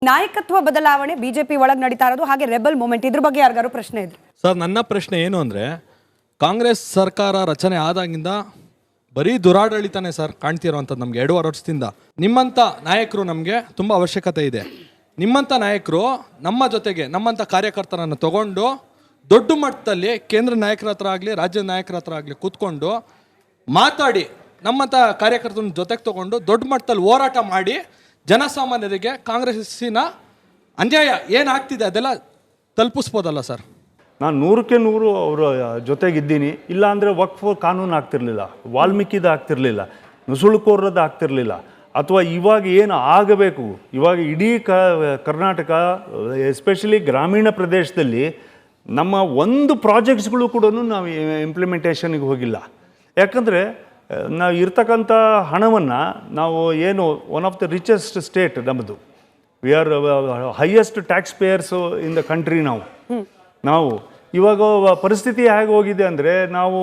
ನಾಯಕತ್ವ ಬದಲಾವಣೆ ಬಿಜೆಪಿ ಒಳಗೆ ನಡೀತಾ ಇರೋದು, ಹಾಗೆ ರೆಬಲ್ ಮೂವ್ಮೆಂಟ್, ಇದ್ರ ಬಗ್ಗೆ ಯಾರಿಗಾರು ಪ್ರಶ್ನೆ ಇದ್ರೆ? ಸರ್, ನನ್ನ ಪ್ರಶ್ನೆ ಏನು ಅಂದರೆ, ಕಾಂಗ್ರೆಸ್ ಸರ್ಕಾರ ರಚನೆ ಆದಾಗಿಂದ ಬರೀ ದುರಾಡಳಿತನೇ ಸರ್ ಕಾಣ್ತಿರೋವಂಥದ್ದು ನಮಗೆ 2.5 ವರ್ಷದಿಂದ. ನಿಮ್ಮಂಥ ನಾಯಕರು ನಮಗೆ ತುಂಬ ಅವಶ್ಯಕತೆ ಇದೆ. ನಿಮ್ಮಂಥ ನಾಯಕರು ನಮ್ಮ ಜೊತೆಗೆ ನಮ್ಮಂಥ ಕಾರ್ಯಕರ್ತರನ್ನು ತಗೊಂಡು ದೊಡ್ಡ ಮಟ್ಟದಲ್ಲಿ ಕೇಂದ್ರ ನಾಯಕರ ಹತ್ರ ಆಗಲಿ ರಾಜ್ಯದ ನಾಯಕರ ಹತ್ರ ಆಗಲಿ ಕೂತ್ಕೊಂಡು ಮಾತಾಡಿ ನಮ್ಮಂಥ ಕಾರ್ಯಕರ್ತರನ್ನ ಜೊತೆಗೆ ತಗೊಂಡು ದೊಡ್ಡ ಮಟ್ಟದಲ್ಲಿ ಹೋರಾಟ ಮಾಡಿ ಜನಸಾಮಾನ್ಯರಿಗೆ ಕಾಂಗ್ರೆಸ್ಸಿನ ಅನ್ಯಾಯ ಏನಾಗ್ತಿದೆ ಅದೆಲ್ಲ ತಲುಪಿಸ್ಬೋದಲ್ಲ ಸರ್? ನಾನು 100ಕ್ಕೆ 100 ಅವರ ಜೊತೆಗಿದ್ದೀನಿ. ಇಲ್ಲ ಅಂದರೆ ವಕ್ಫ್ ಕಾನೂನು ಆಗ್ತಿರ್ಲಿಲ್ಲ, ವಾಲ್ಮೀಕಿದ ಆಗ್ತಿರ್ಲಿಲ್ಲ, ನುಸುಳುಕೋರದ್ದು ಆಗ್ತಿರ್ಲಿಲ್ಲ. ಅಥವಾ ಇವಾಗ ಏನು ಆಗಬೇಕು, ಇವಾಗ ಇಡೀ ಕರ್ನಾಟಕ ಎಸ್ಪೆಷಲಿ ಗ್ರಾಮೀಣ ಪ್ರದೇಶದಲ್ಲಿ ನಮ್ಮ ಒಂದು ಪ್ರಾಜೆಕ್ಟ್ಸ್ಗಳು ಕೂಡ ನಾವು ಇಂಪ್ಲಿಮೆಂಟೇಷನ್ಗೆ ಹೋಗಿಲ್ಲ. ಯಾಕಂದರೆ ನಾವು ಇರ್ತಕ್ಕಂಥ ಹಣವನ್ನು ನಾವು ಏನು one of the richest state ನಮ್ಮದು, we are highest tax payers in the country. ನಾವು ಇವಾಗ ಪರಿಸ್ಥಿತಿ ಹೇಗೆ ಹೋಗಿದೆ ಅಂದರೆ, ನಾವು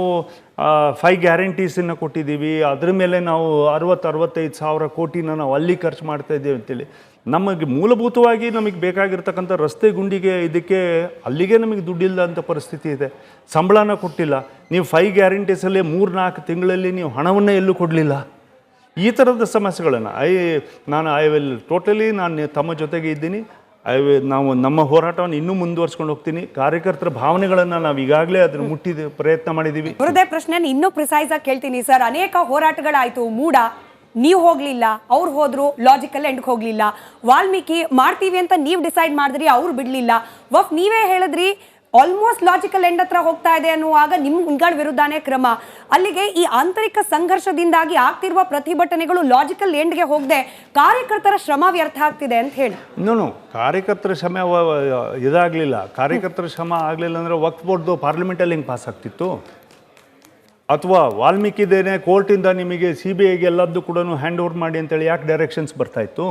5 ಗ್ಯಾರಂಟೀಸನ್ನು ಕೊಟ್ಟಿದ್ದೀವಿ, ಅದ್ರ ಮೇಲೆ ನಾವು 60-65 ಸಾವಿರ ಕೋಟಿನ ನಾವು ಅಲ್ಲಿ ಖರ್ಚು ಮಾಡ್ತಾಯಿದ್ದೀವಿ ಅಂತೇಳಿ. ನಮಗೆ ಮೂಲಭೂತವಾಗಿ ನಮಗೆ ಬೇಕಾಗಿರ್ತಕ್ಕಂಥ ರಸ್ತೆ ಗುಂಡಿಗೆ ಇದಕ್ಕೆ ಅಲ್ಲಿಗೆ ನಮಗೆ ದುಡ್ಡಿಲ್ಲ ಅಂತ ಪರಿಸ್ಥಿತಿ ಇದೆ. ಸಂಬಳನ ಕೊಟ್ಟಿಲ್ಲ. ನೀವು 5 ಗ್ಯಾರಂಟೀಸಲ್ಲಿ 3-4 ತಿಂಗಳಲ್ಲಿ ನೀವು ಹಣವನ್ನು ಎಲ್ಲೂ ಕೊಡಲಿಲ್ಲ. ಈ ಥರದ ಸಮಸ್ಯೆಗಳನ್ನು ಐ ವಿಲ್ ಟೋಟಲಿ ನಾನು ತಮ್ಮ ಜೊತೆಗೆ ಇದ್ದೀನಿ. ನಾವು ನಮ್ಮ ಹೋರಾಟವನ್ನು ಇನ್ನೂ ಮುಂದುವರ್ಸ್ಕೊಂಡು ಹೋಗ್ತೀನಿ. ಕಾರ್ಯಕರ್ತರ ಭಾವನೆಗಳನ್ನು ನಾವು ಈಗಾಗಲೇ ಅದನ್ನು ಮುಟ್ಟಿದ ಪ್ರಯತ್ನ ಮಾಡಿದ್ದೀವಿ. ಹೃದಯ ಪ್ರಶ್ನೆ ಇನ್ನೂ ಪ್ರಿಸೈಸ್ ಆಗಿ ಕೇಳ್ತೀನಿ ಸರ್. ಅನೇಕ ಹೋರಾಟಗಳಾಯಿತು, ಮೂಡ ನೀವು ಹೋಗ್ಲಿಲ್ಲ, ಅವ್ರು ಹೋದ್ರು, ಲಾಜಿಕಲ್ ಎಂಡ್ಗೆ ಹೋಗ್ಲಿಲ್ಲ. ವಾಲ್ಮೀಕಿ ಮಾಡ್ತೀವಿ ಅಂತ ನೀವು ಡಿಸೈಡ್ ಮಾಡಿದ್ರಿ, ಅವ್ರು ಬಿಡ್ಲಿಲ್ಲ. ವಫ್ ನೀವೇ ಹೇಳಿದ್ರಿ ಆಲ್ಮೋಸ್ಟ್ ಲಾಜಿಕಲ್ ಎಂಡ್ ಹತ್ರ ಹೋಗ್ತಾ ಇದೆ ಅನ್ನುವಾಗ ನಿಮ್ಗಳ ವಿರುದ್ಧನೇ ಕ್ರಮ. ಅಲ್ಲಿಗೆ ಈ ಆಂತರಿಕ ಸಂಘರ್ಷದಿಂದಾಗಿ ಆಗ್ತಿರುವ ಪ್ರತಿಭಟನೆಗಳು ಲಾಜಿಕಲ್ ಎಂಡ್ಗೆ ಹೋಗದೆ ಕಾರ್ಯಕರ್ತರ ಶ್ರಮ ವ್ಯರ್ಥ ಆಗ್ತಿದೆ ಅಂತ ಹೇಳಿ. ಇನ್ನೂ ಕಾರ್ಯಕರ್ತರ ಶ್ರಮ ಇದಾಗಲಿಲ್ಲ. ಕಾರ್ಯಕರ್ತರ ಶ್ರಮ ಆಗಲಿಲ್ಲ ಅಂದರೆ ವಕ್ಫ್ ಬೋರ್ಡ್ದು ಪಾರ್ಲಿಮೆಂಟಲ್ಲಿ ಹಿಂಗೆ ಪಾಸ್ ಆಗ್ತಿತ್ತು? ಅಥವಾ ವಾಲ್ಮೀಕಿದೇನೆ ಕೋರ್ಟಿಂದ ನಿಮಗೆ CBIಗೆ ಎಲ್ಲದ್ದು ಕೂಡ ಹ್ಯಾಂಡ್ ಓವರ್ ಮಾಡಿ ಅಂತೇಳಿ ಯಾಕೆ ಡೈರೆಕ್ಷನ್ಸ್ ಬರ್ತಾಯಿತ್ತು?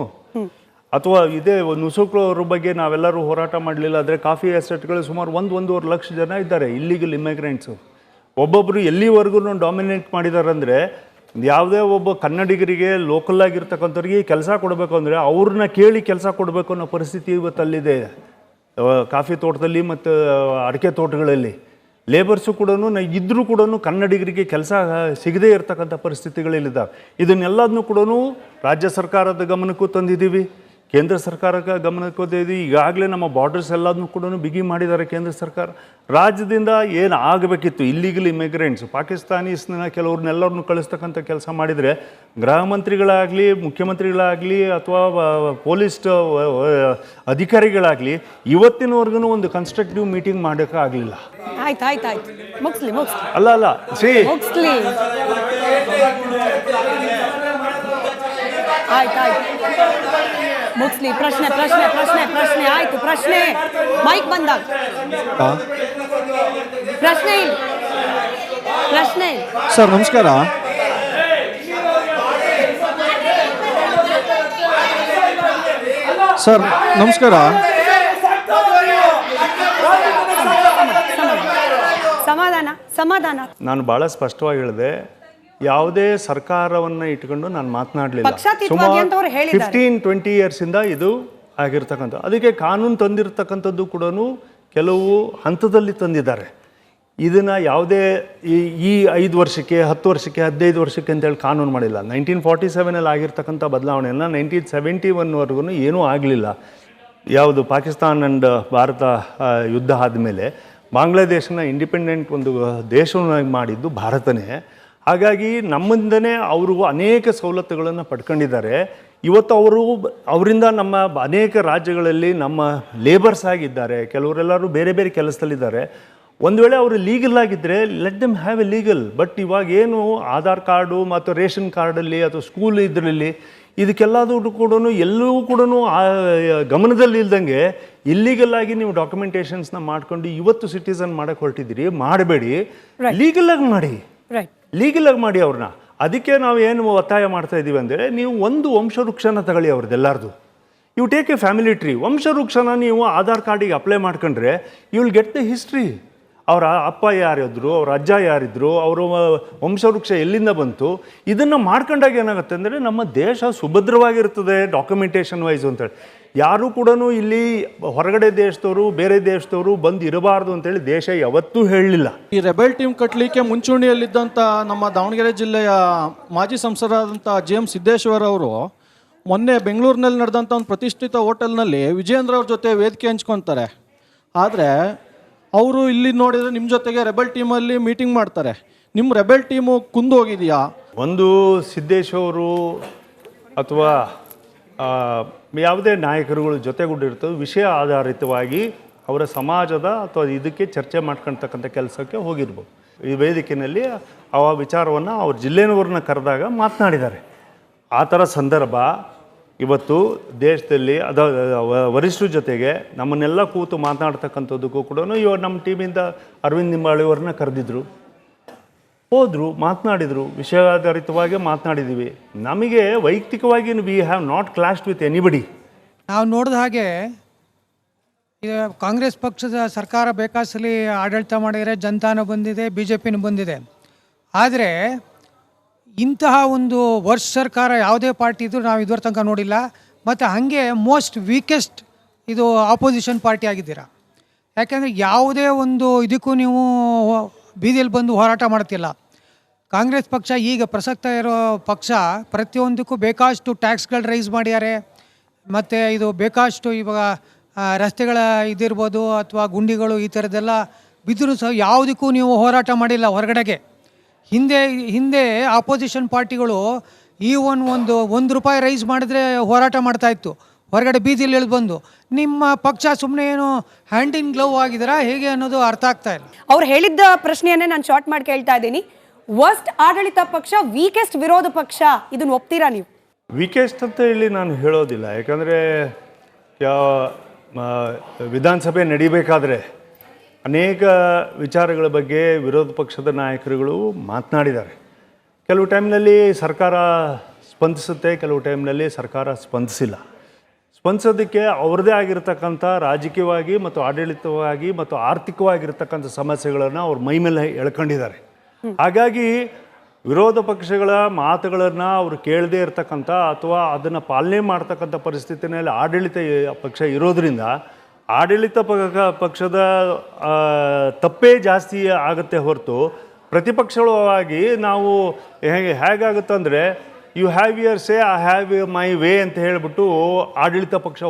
ಅಥವಾ ಇದೇ ನುಸುಳುಕೋರ ಬಗ್ಗೆ ನಾವೆಲ್ಲರೂ ಹೋರಾಟ ಮಾಡಲಿಲ್ಲ ಆದರೆ ಕಾಫಿ ಎಸ್ಟೇಟ್ಗಳು ಸುಮಾರು 1-1.5 ಲಕ್ಷ ಜನ ಇದ್ದಾರೆ ಇಲ್ಲಿಗಲ್ ಇಮಿಗ್ರೆಂಟ್ಸು. ಒಬ್ಬೊಬ್ಬರು ಎಲ್ಲಿವರೆಗೂ ಡಾಮಿನೇಟ್ ಮಾಡಿದ್ದಾರೆ ಅಂದರೆ, ಯಾವುದೇ ಒಬ್ಬ ಕನ್ನಡಿಗರಿಗೆ ಲೋಕಲ್ ಆಗಿರ್ತಕ್ಕಂಥವ್ರಿಗೆ ಕೆಲಸ ಕೊಡಬೇಕು ಅಂದರೆ ಅವ್ರನ್ನ ಕೇಳಿ ಕೆಲಸ ಕೊಡಬೇಕು ಅನ್ನೋ ಪರಿಸ್ಥಿತಿ ಇವತ್ತಲ್ಲಿದೆ. ಕಾಫಿ ತೋಟದಲ್ಲಿ ಮತ್ತು ಅಡಿಕೆ ತೋಟಗಳಲ್ಲಿ ಲೇಬರ್ಸು ಕೂಡ ಇದ್ದರೂ ಕೂಡ ಕನ್ನಡಿಗರಿಗೆ ಕೆಲಸ ಸಿಗದೇ ಇರತಕ್ಕಂಥ ಪರಿಸ್ಥಿತಿಗಳಿದ್ದಾವೆ. ಇದನ್ನೆಲ್ಲದನ್ನು ಕೂಡ ರಾಜ್ಯ ಸರ್ಕಾರದ ಗಮನಕ್ಕೂ ತಂದಿದ್ದೀವಿ, ಕೇಂದ್ರ ಸರ್ಕಾರಕ್ಕೆ ಗಮನಕ್ಕೆ ತಂದಿದ್ದೀವಿ. ಈಗಾಗಲೇ ನಮ್ಮ ಬಾರ್ಡರ್ಸ್ ಎಲ್ಲದನ್ನು ಕೂಡ ಬಿಗಿ ಮಾಡಿದ್ದಾರೆ ಕೇಂದ್ರ ಸರ್ಕಾರ. ರಾಜ್ಯದಿಂದ ಏನು ಆಗಬೇಕಿತ್ತು, ಇಲ್ಲಿಗಲ್ ಇಮಿಗ್ರೆಂಟ್ಸ್ ಪಾಕಿಸ್ತಾನೀಸ್ನ ಕೆಲವ್ರನ್ನೆಲ್ಲರನ್ನು ಕಳಿಸ್ತಕ್ಕಂಥ ಕೆಲಸ ಮಾಡಿದರೆ ಗೃಹ ಮಂತ್ರಿಗಳಾಗಲಿ, ಮುಖ್ಯಮಂತ್ರಿಗಳಾಗಲಿ ಅಥವಾ ಪೊಲೀಸ್ ಅಧಿಕಾರಿಗಳಾಗಲಿ ಇವತ್ತಿನವರೆಗೂ ಒಂದು ಕನ್ಸ್ಟ್ರಕ್ಟಿವ್ ಮೀಟಿಂಗ್ ಮಾಡೋಕ್ಕಾಗಲಿಲ್ಲ. ಅಲ್ಲ ಸಿ ಮುಗಿಸ್ಲಿ. ಪ್ರಶ್ನೆ ಪ್ರಶ್ನೆ ಪ್ರಶ್ನೆ ಪ್ರಶ್ನೆ ಆಯ್ತು. ಪ್ರಶ್ನೆ ಮೈಕ್ ಬಂದಾಗ ಪ್ರಶ್ನೆ ಇಲ್ಲ. ಪ್ರಶ್ನೆ ಸರ್ ನಮಸ್ಕಾರ. ಸರ್ ನಮಸ್ಕಾರ. ಸಮಾಧಾನ ಸಮಾಧಾನ. ನಾನು ಭಾಳ ಸ್ಪಷ್ಟವಾಗಿ ಹೇಳಿದೆ, ಯಾವುದೇ ಸರ್ಕಾರವನ್ನು ಇಟ್ಕೊಂಡು ನಾನು ಮಾತನಾಡಲಿಲ್ಲ. ಸುಮಾರು 15-20 ಇಯರ್ಸಿಂದ ಇದು ಆಗಿರ್ತಕ್ಕಂಥ, ಅದಕ್ಕೆ ಕಾನೂನು ತಂದಿರತಕ್ಕಂಥದ್ದು ಕೂಡ ಕೆಲವು ಹಂತದಲ್ಲಿ ತಂದಿದ್ದಾರೆ. ಇದನ್ನು ಯಾವುದೇ ಈ 5 ವರ್ಷಕ್ಕೆ 10 ವರ್ಷಕ್ಕೆ 15 ವರ್ಷಕ್ಕೆ ಅಂತೇಳಿ ಕಾನೂನು ಮಾಡಿಲ್ಲ. 1947 ಆಗಿರ್ತಕ್ಕಂಥ ಬದಲಾವಣೆಯನ್ನು 1971ವರೆಗೂ ಏನೂ ಆಗಲಿಲ್ಲ. ಯಾವುದು ಪಾಕಿಸ್ತಾನ ಆ್ಯಂಡ್ ಭಾರತ ಯುದ್ಧ ಆದಮೇಲೆ ಬಾಂಗ್ಲಾದೇಶನ ಇಂಡಿಪೆಂಡೆಂಟ್ ಒಂದು ದೇಶವನ್ನಾಗಿ ಮಾಡಿದ್ದು ಭಾರತನೇ. ಹಾಗಾಗಿ ನಮ್ಮಿಂದನೇ ಅವರು ಅನೇಕ ಸವಲತ್ತುಗಳನ್ನು ಪಡ್ಕೊಂಡಿದ್ದಾರೆ. ಇವತ್ತು ಅವರಿಂದ ನಮ್ಮ ಅನೇಕ ರಾಜ್ಯಗಳಲ್ಲಿ ನಮ್ಮ ಲೇಬರ್ಸ್ ಆಗಿದ್ದಾರೆ, ಕೆಲವರೆಲ್ಲರೂ ಬೇರೆ ಬೇರೆ ಕೆಲಸದಲ್ಲಿದ್ದಾರೆ. ಒಂದು ವೇಳೆ ಅವರು ಲೀಗಲ್ ಆಗಿದ್ದರೆ let them have A legal. But ಇವಾಗ ಏನು ಆಧಾರ್ ಕಾರ್ಡು ಮತ್ತು ರೇಷನ್ ಕಾರ್ಡಲ್ಲಿ ಅಥವಾ ಸ್ಕೂಲ್ ಇದರಲ್ಲಿ ಇದಕ್ಕೆಲ್ಲದೂ ಕೂಡ ಎಲ್ಲವೂ ಕೂಡ ಗಮನದಲ್ಲಿ ಇಲ್ದಂಗೆ ಇಲ್ಲೀಗಲ್ ಆಗಿ ನೀವು ಡಾಕ್ಯುಮೆಂಟೇಷನ್ಸ್ನ ಮಾಡ್ಕೊಂಡು ಇವತ್ತು ಸಿಟಿಸನ್ ಮಾಡೋಕ್ಕೆ ಹೊರಟಿದ್ದೀರಿ. ಮಾಡಬೇಡಿ, ಲೀಗಲಾಗಿ ಮಾಡಿ, ಲೀಗಲಾಗಿ ಮಾಡಿ ಅವ್ರನ್ನ. ಅದಕ್ಕೆ ನಾವು ಏನು ಒತ್ತಾಯ ಮಾಡ್ತಾ ಇದ್ದೀವಿ ಅಂದರೆ, ನೀವು ಒಂದು ವಂಶವೃಕ್ಷನ ತಗೊಳ್ಳಿ ಅವ್ರದ್ದೆಲ್ಲರದು. You take a family tree. ವಂಶವೃಕ್ಷನ ನೀವು ಆಧಾರ್ ಕಾರ್ಡಿಗೆ ಅಪ್ಲೈ ಮಾಡ್ಕೊಂಡ್ರೆ you will get the history. ಅವರ ಅಪ್ಪ ಯಾರಿದ್ರು, ಅವ್ರ ಅಜ್ಜ ಯಾರಿದ್ರು, ಅವರ ವಂಶವೃಕ್ಷ ಎಲ್ಲಿಂದ ಬಂತು, ಇದನ್ನು ಮಾಡ್ಕೊಂಡಾಗ ಏನಾಗುತ್ತೆ ಅಂದರೆ ನಮ್ಮ ದೇಶ ಸುಭದ್ರವಾಗಿರ್ತದೆ ಡಾಕ್ಯುಮೆಂಟೇಷನ್ ವೈಸ್ ಅಂತೇಳಿ. ಯಾರೂ ಕೂಡ ಇಲ್ಲಿ ಹೊರಗಡೆ ದೇಶದವರು ಬೇರೆ ದೇಶದವರು ಬಂದು ಇರಬಾರ್ದು ಅಂತೇಳಿ ದೇಶ ಯಾವತ್ತೂ ಹೇಳಲಿಲ್ಲ. ಈ ರೆಬೆಲ್ ಟೀಮ್ ಕಟ್ಟಲಿಕ್ಕೆ ಮುಂಚೂಣಿಯಲ್ಲಿದ್ದಂಥ ನಮ್ಮ ದಾವಣಗೆರೆ ಜಿಲ್ಲೆಯ ಮಾಜಿ ಸಂಸದರಾದಂಥ JM ಸಿದ್ದೇಶ್ವರ್ ಅವರು ಮೊನ್ನೆ ಬೆಂಗಳೂರಿನಲ್ಲಿ ನಡೆದಂಥ ಒಂದು ಪ್ರತಿಷ್ಠಿತ ಹೋಟೆಲ್ನಲ್ಲಿ ವಿಜೇಂದ್ರ ಅವ್ರ ಜೊತೆ ವೇದಿಕೆ ಹಂಚ್ಕೊತಾರೆ. ಆದರೆ ಅವರು ಇಲ್ಲಿ ನೋಡಿದರೆ ನಿಮ್ಮ ಜೊತೆಗೆ ರೆಬೆಲ್ ಟೀಮಲ್ಲಿ ಮೀಟಿಂಗ್ ಮಾಡ್ತಾರೆ. ನಿಮ್ಮ ರೆಬೆಲ್ ಟೀಮು ಕುಂದು ಹೋಗಿದೆಯಾ? ಒಂದು ಸಿದ್ದೇಶ್ವರು ಅಥವಾ ಯಾವುದೇ ನಾಯಕರುಗಳು ಜೊತೆಗೂಡಿರ್ತವೆ ವಿಷಯ ಆಧಾರಿತವಾಗಿ ಅವರ ಸಮಾಜದ ಅಥವಾ ಇದಕ್ಕೆ ಚರ್ಚೆ ಮಾಡ್ಕೊಳ್ತಕ್ಕಂಥ ಕೆಲಸಕ್ಕೆ ಹೋಗಿರ್ಬೋದು. ಈ ವೇದಿಕೆಯಲ್ಲಿ ಆ ವಿಚಾರವನ್ನು ಅವ್ರ ಜಿಲ್ಲೆನವ್ರನ್ನ ಕರೆದಾಗ ಮಾತನಾಡಿದ್ದಾರೆ. ಆ ಥರ ಸಂದರ್ಭ ಇವತ್ತು ದೇಶದಲ್ಲಿ ವರಿಷ್ಠರ ಜೊತೆಗೆ ನಮ್ಮನ್ನೆಲ್ಲ ಕೂತು ಮಾತನಾಡ್ತಕ್ಕಂಥದ್ದಕ್ಕೂ ಕೂಡ ಇವಾಗ ನಮ್ಮ ಟೀಮಿಂದ ಅರವಿಂದ್ ನಿಂಬಾಳಿಯವ್ರನ್ನ ಕರೆದಿದ್ರು, ಹೋದರು, ಮಾತನಾಡಿದರು, ವಿಷಯಾಧಾರಿತವಾಗಿ ಮಾತನಾಡಿದ್ದೀವಿ. ನಮಗೆ ವೈಯಕ್ತಿಕವಾಗಿ we have not clashed with anybody. ನಾವು ನೋಡಿದ ಹಾಗೆ ಈಗ ಕಾಂಗ್ರೆಸ್ ಪಕ್ಷದ ಸರ್ಕಾರ ಬೇಕಾಸಲಿ ಆಡಳಿತ ಮಾಡಿದರೆ ಜನತಾನೂ ಬಂದಿದೆ, BJPನೂ ಬಂದಿದೆ. ಆದರೆ ಇಂತಹ ಒಂದು ವರ್ಷ ಸರ್ಕಾರ ಯಾವುದೇ ಪಾರ್ಟಿ ಇದ್ದರೂ ನಾವು ಇದುವರೆ ತನಕ ನೋಡಿಲ್ಲ. ಮತ್ತು ಹಾಗೆ ಮೋಸ್ಟ್ ವೀಕೆಸ್ಟ್ ಇದು ಆಪೋಸಿಷನ್ ಪಾರ್ಟಿ ಆಗಿದ್ದೀರಾ. ಯಾಕೆಂದರೆ ಯಾವುದೇ ಒಂದು ಇದಕ್ಕೂ ನೀವು ಬೀದಿಯಲ್ಲಿ ಬಂದು ಹೋರಾಟ ಮಾಡ್ತಿಲ್ಲ. ಕಾಂಗ್ರೆಸ್ ಪಕ್ಷ ಈಗ ಪ್ರಸಕ್ತ ಇರೋ ಪಕ್ಷ ಪ್ರತಿಯೊಂದಕ್ಕೂ ಬೇಕಾಷ್ಟು ಟ್ಯಾಕ್ಸ್ಗಳು ರೈಸ್ ಮಾಡ್ಯಾರೆ. ಮತ್ತು ಇದು ಬೇಕಾಷ್ಟು ಇವಾಗ ರಸ್ತೆಗಳ ಇದಿರ್ಬೋದು ಅಥವಾ ಗುಂಡಿಗಳು ಈ ಥರದ್ದೆಲ್ಲ ಬಿದ್ದರೂ ಸಹ ಯಾವುದಕ್ಕೂ ನೀವು ಹೋರಾಟ ಮಾಡಿಲ್ಲ ಹೊರಗಡೆಗೆ. ಹಿಂದೆ ಆಪೋಸಿಷನ್ ಪಾರ್ಟಿಗಳು ಒಂದು ರೂಪಾಯಿ ರೈಸ್ ಮಾಡಿದ್ರೆ ಹೋರಾಟ ಮಾಡ್ತಾಯಿತ್ತು, ಹೊರಗಡೆ ಬೀದಿಲಿ ಇಳಿದು ಬಂದು. ನಿಮ್ಮ ಪಕ್ಷ ಸುಮ್ಮನೆ ಏನು ಹ್ಯಾಂಡ್ ಇನ್ ಗ್ಲೌ ಆಗಿದ್ದೀರಾ ಹೇಗೆ ಅನ್ನೋದು ಅರ್ಥ ಆಗ್ತಾ ಇಲ್ಲ. ಅವ್ರು ಹೇಳಿದ್ದ ಪ್ರಶ್ನೆಯನ್ನೇ ನಾನು ಶಾರ್ಟ್ ಮಾಡಿ ಕೇಳ್ತಾ ಇದ್ದೀನಿ. ವರ್ಸ್ಟ್ ಆಡಳಿತ ಪಕ್ಷ, ವೀಕೆಸ್ಟ್ ವಿರೋಧ ಪಕ್ಷ, ಇದನ್ನು ಒಪ್ತೀರಾ ನೀವು? ವೀಕೆಸ್ಟ್ ಅಂತ ಹೇಳಿ ನಾನು ಹೇಳೋದಿಲ್ಲ. ಯಾಕಂದರೆ ವಿಧಾನಸಭೆ ನಡಿಬೇಕಾದ್ರೆ ಅನೇಕ ವಿಚಾರಗಳ ಬಗ್ಗೆ ವಿರೋಧ ಪಕ್ಷದ ನಾಯಕರುಗಳು ಮಾತನಾಡಿದ್ದಾರೆ. ಕೆಲವು ಟೈಮ್ನಲ್ಲಿ ಸರ್ಕಾರ ಸ್ಪಂದಿಸುತ್ತೆ, ಕೆಲವು ಟೈಮ್ನಲ್ಲಿ ಸರ್ಕಾರ ಸ್ಪಂದಿಸಿಲ್ಲ. ಸ್ಪಂದಿಸೋದಕ್ಕೆ ಅವ್ರದ್ದೇ ಆಗಿರ್ತಕ್ಕಂಥ ರಾಜಕೀಯವಾಗಿ ಮತ್ತು ಆಡಳಿತವಾಗಿ ಮತ್ತು ಆರ್ಥಿಕವಾಗಿರ್ತಕ್ಕಂಥ ಸಮಸ್ಯೆಗಳನ್ನು ಅವ್ರ ಮೈ ಮೇಲೆ ಎಳ್ಕೊಂಡಿದ್ದಾರೆ. ಹಾಗಾಗಿ ವಿರೋಧ ಪಕ್ಷಗಳ ಮಾತುಗಳನ್ನು ಅವರು ಕೇಳದೇ ಇರತಕ್ಕಂಥ ಅಥವಾ ಅದನ್ನು ಪಾಲನೆ ಮಾಡ್ತಕ್ಕಂಥ ಪರಿಸ್ಥಿತಿನಲ್ಲಿ ಆಡಳಿತ ಪಕ್ಷ ಇರೋದರಿಂದ ಆಡಳಿತ ಪಕ್ಷದ ತಪ್ಪೇ ಜಾಸ್ತಿ ಆಗುತ್ತೆ ಹೊರತು ಪ್ರತಿಪಕ್ಷವಾಗಿ ನಾವು ಹೇಗಾಗುತ್ತಂದರೆ you have your say, I have my way ಅಂತ ಹೇಳಿಬಿಟ್ಟು ಆಡಳಿತ ಪಕ್ಷ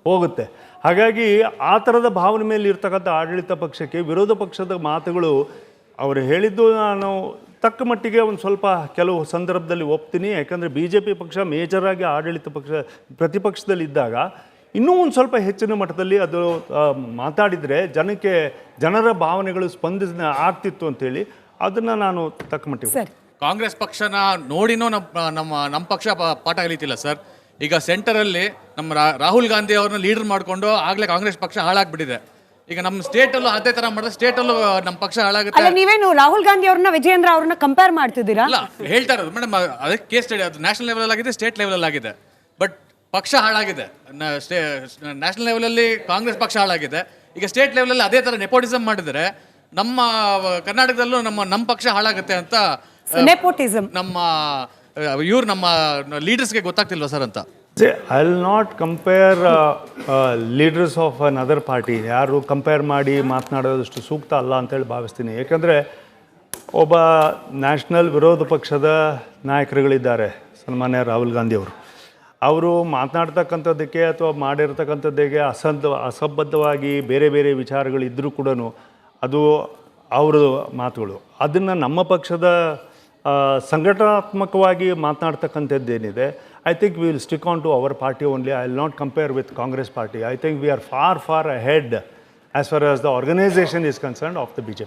ಹೋಗುತ್ತೆ. ಹಾಗಾಗಿ ಆ ಥರದ ಭಾವನೆ ಮೇಲೆ ಇರ್ತಕ್ಕಂಥ ಆಡಳಿತ ಪಕ್ಷಕ್ಕೆ ವಿರೋಧ ಪಕ್ಷದ ಮಾತುಗಳು ಅವರು ಹೇಳಿದ್ದು ನಾನು ತಕ್ಕ ಮಟ್ಟಿಗೆ ಒಂದು ಸ್ವಲ್ಪ ಕೆಲವು ಸಂದರ್ಭದಲ್ಲಿ ಒಪ್ತೀನಿ. ಯಾಕಂದರೆ BJP ಪಕ್ಷ ಮೇಜರಾಗಿ ಆಡಳಿತ ಪಕ್ಷ ಪ್ರತಿಪಕ್ಷದಲ್ಲಿದ್ದಾಗ ಇನ್ನೂ ಒಂದು ಸ್ವಲ್ಪ ಹೆಚ್ಚಿನ ಮಟ್ಟದಲ್ಲಿ ಅದು ಮಾತಾಡಿದರೆ ಜನರ ಭಾವನೆಗಳು ಆಗ್ತಿತ್ತು ಅಂತೇಳಿ ಅದನ್ನು ನಾನು ತಕ್ಕ ಮಟ್ಟಿಗೆ ಕಾಂಗ್ರೆಸ್ ಪಕ್ಷನ ನೋಡಿನೂ ನಮ್ಮ ಪಕ್ಷ ಪಾಠ ಕಲಿತಿಲ್ಲ ಸರ್. ಈಗ ಸೆಂಟರಲ್ಲಿ ನಮ್ಮ ರಾಹುಲ್ ಗಾಂಧಿ ಅವ್ರನ್ನ ಲೀಡರ್ ಮಾಡಿಕೊಂಡು ಆಗಲೇ ಕಾಂಗ್ರೆಸ್ ಪಕ್ಷ ಹಾಳಾಗ್ಬಿಟ್ಟಿದೆ. ಈಗ ನಮ್ಮ ಸ್ಟೇಟಲ್ಲೂ ಅದೇ ತರ ಮಾಡಿದ್ರೆ ಸ್ಟೇಟಲ್ಲೂ ನಮ್ಮ ಪಕ್ಷ ಹಾಳಾಗುತ್ತೆ. ಅಲ್ಲ, ನೀವೇನು ರಾಹುಲ್ ಗಾಂಧಿ ಅವ್ರನ್ನ ವಿಜೇಂದ್ರ ಅವ್ರನ್ನ ಕಂಪೇರ್ ಮಾಡ್ತಿದ್ದೀರಾ? ಅಲ್ಲ, ಹೇಳ್ತಾ ಇರೋದು ಮೇಡಮ್, ಅದಕ್ಕೆ ಕೇಸ್ ಸ್ಟಡಿ ಅದು ನ್ಯಾಷನಲ್ ಲೆವೆಲ್ ಆಗಿದೆ, ಸ್ಟೇಟ್ ಲೆವೆಲ್ ಆಗಿದೆ. ಬಟ್ ಪಕ್ಷ ಹಾಳಾಗಿದೆ. ನ್ಯಾಷನಲ್ ಲೆವೆಲಲ್ಲಿ ಕಾಂಗ್ರೆಸ್ ಪಕ್ಷ ಹಾಳಾಗಿದೆ. ಈಗ ಸ್ಟೇಟ್ ಲೆವೆಲಲ್ಲಿ ಅದೇ ತರ ನೆಪೋಟಿಸಮ್ ಮಾಡಿದರೆ ನಮ್ಮ ಕರ್ನಾಟಕದಲ್ಲೂ ನಮ್ಮ ಪಕ್ಷ ಹಾಳಾಗುತ್ತೆ ಅಂತ ನೆಪೋಟಿಸಮ್ ನಮ್ಮ ಲೀಡರ್ಸ್ಗೆ ಗೊತ್ತಾಗ್ತಿಲ್ವಾ ಸರ್ ಅಂತ? I will not compare leaders of an other party. ಯಾರು ಕಂಪೇರ್ ಮಾಡಿ ಮಾತನಾಡೋದಷ್ಟು ಸೂಕ್ತ ಅಲ್ಲ ಅಂತೇಳಿ ಭಾವಿಸ್ತೀನಿ. ಏಕೆಂದರೆ ಒಬ್ಬ ನ್ಯಾಷನಲ್ ವಿರೋಧ ಪಕ್ಷದ ನಾಯಕರುಗಳಿದ್ದಾರೆ, ಸನ್ಮಾನ್ಯ ರಾಹುಲ್ ಗಾಂಧಿ ಅವರು ಮಾತನಾಡ್ತಕ್ಕಂಥದ್ದಕ್ಕೆ ಅಥವಾ ಮಾಡಿರ್ತಕ್ಕಂಥದ್ದಕ್ಕೆ ಅಸಂಬದ್ಧವಾಗಿ ಬೇರೆ ಬೇರೆ ವಿಚಾರಗಳಿದ್ದರೂ ಕೂಡ ಅದು ಅವರ ಮಾತುಗಳು. ಅದನ್ನು ನಮ್ಮ ಪಕ್ಷದ ಸಂಘಟನಾತ್ಮಕವಾಗಿ ಮಾತನಾಡ್ತಕ್ಕಂಥದ್ದೇನಿದೆ, I think we will stick on to our party only. I will not compare with Congress party. I think we are far ahead as far as the organization is concerned of the BJP.